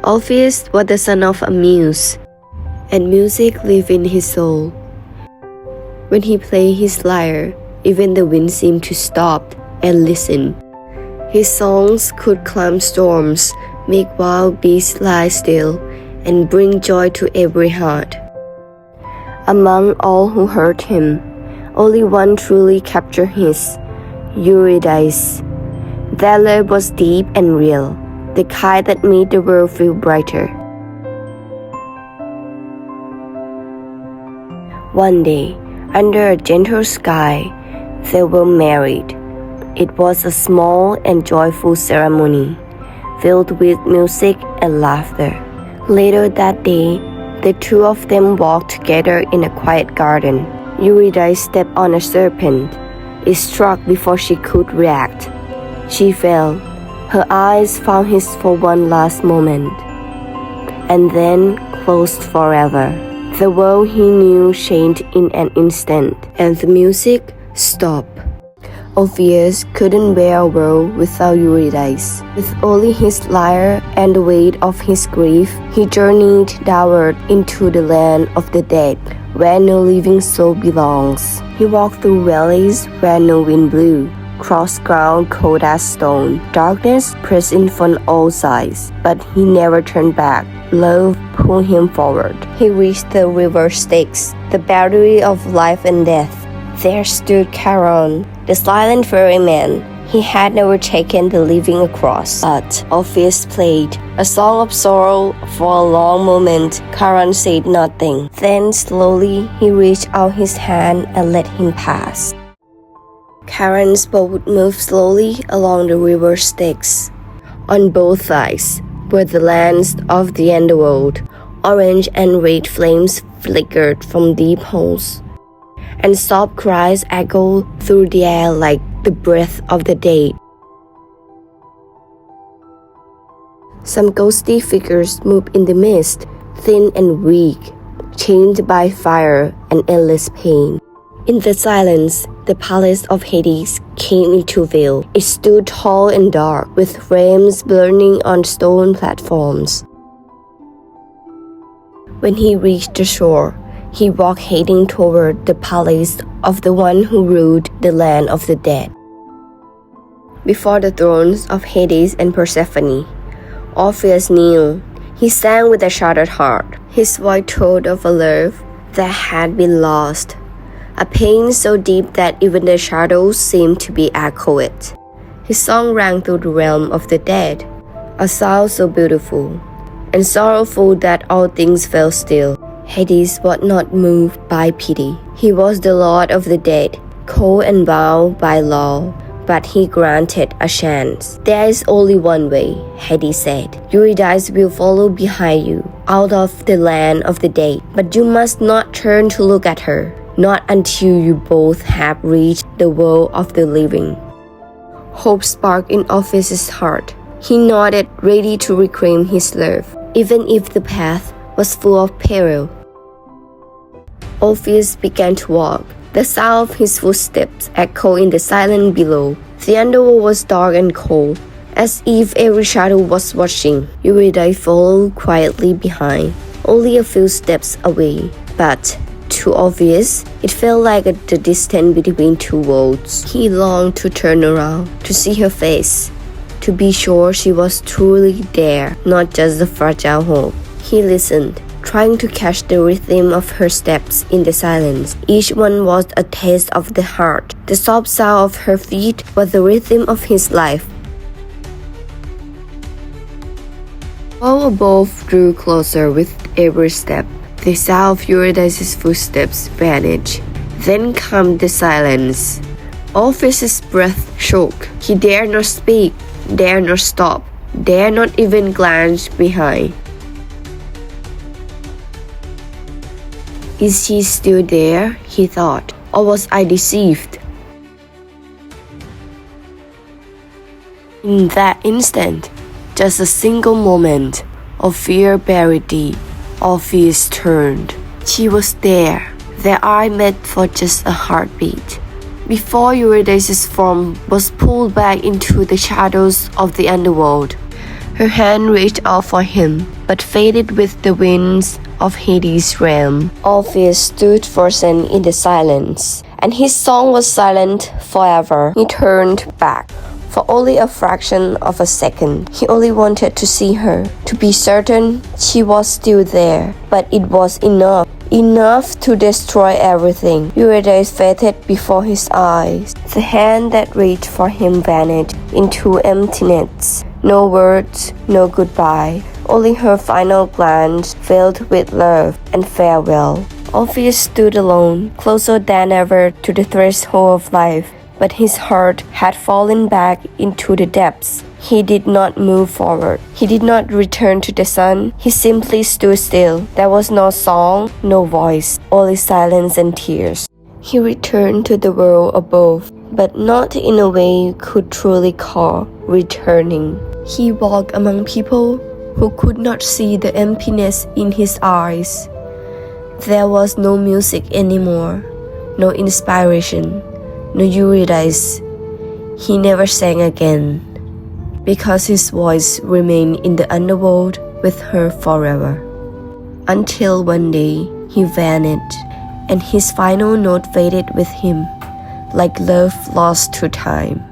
Orpheus was the son of a muse, and music lived in his soul. When he played his lyre, even the wind seemed to stop and listen. His songs could calm storms, make wild beasts lie still, and bring joy to every heart. Among all who heard him, only one truly captured his, Eurydice. Their love was deep and real, the kind that made the world feel brighter. One day, under a gentle sky, they were married. It was a small and joyful ceremony, filled with music and laughter. Later that day, the two of them walked together in a quiet garden. Eurydice stepped on a serpent. It struck before she could react. She fell. Her eyes found his for one last moment, and then closed forever. The world he knew changed in an instant, and the music stopped. Orpheus couldn't bear a world without Eurydice. With only his lyre and the weight of his grief, he journeyed downward into the land of the dead, where no living soul belongs. He walked through valleys where no wind blew, crossed ground cold as stone. Darkness pressed in from all sides, but he never turned back. Love pulled him forward. He reached the river Styx, the boundary of life and death. There stood Charon, the silent ferryman. He had never taken the living across, but Orpheus played a song of sorrow. For a long moment, Charon said nothing. Then slowly he reached out his hand and let him pass. Charon's boat moved slowly along the river Styx. On both sides were the lands of the underworld. Orange and red flames flickered from deep holes, and soft cries echoed through the air like the breath of the dead. Some ghostly figures moved in the mist, thin and weak, chained by fire and endless pain. In the silence, the palace of Hades came into view. It stood tall and dark, with flames burning on stone platforms. When he reached the shore, he walked heading toward the palace of the one who ruled the land of the dead. Before the thrones of Hades and Persephone, Orpheus kneeled. He sang with a shattered heart. His voice told of a love that had been lost, a pain so deep that even the shadows seemed to be echoed. His song rang through the realm of the dead, a sound so beautiful and sorrowful that all things fell still. Hades was not moved by pity. He was the lord of the dead, cold and bound by law, but he granted a chance. There is only one way, Hades said. Eurydice will follow behind you, out of the land of the dead, but you must not turn to look at her, not until you both have reached the world of the living. Hope sparked in Orpheus' heart. He nodded, ready to reclaim his love, even if the path was full of peril. Orpheus began to walk. The sound of his footsteps echoed in the silence below. The underworld was dark and cold, as if every shadow was watching. Eurydice followed quietly behind, only a few steps away. But to Orpheus, it felt like the distance between two worlds. He longed to turn around, to see her face, to be sure she was truly there, not just a fragile hope. He listened, trying to catch the rhythm of her steps in the silence. Each one was a taste of the heart. The soft sound of her feet was the rhythm of his life. All above drew closer with every step. The sound of Eurydice's footsteps vanished. Then came the silence. Orpheus' breath shook. He dared not speak, dared not stop, dared not even glance behind. Is she still there, he thought, or was I deceived? In that instant, just a single moment of fear buried deep, Orpheus turned. She was there. Their eye met for just a heartbeat. Before Eurydice's form was pulled back into the shadows of the underworld, Her hand reached out for him, but faded with the winds of Hades' realm. Orpheus stood frozen in the silence, and his song was silent forever. He turned back. For only a fraction of a second, he only wanted to see her, to be certain she was still there. But it was enough to destroy everything. Eurydice faded before his eyes. The hand that reached for him vanished into emptiness. No words, no goodbye. Only her final glance filled with love and farewell. Orpheus stood alone, closer than ever to the threshold of life. But his heart had fallen back into the depths. He did not move forward. He did not return to the sun. He simply stood still. There was no song, no voice, only silence and tears. He returned to the world above, but not in a way you could truly call returning. He walked among people who could not see the emptiness in his eyes. There was no music anymore, no inspiration. No Eurydice. He never sang again, because his voice remained in the underworld with her forever. Until one day he vanished, and his final note faded with him, like love lost to time.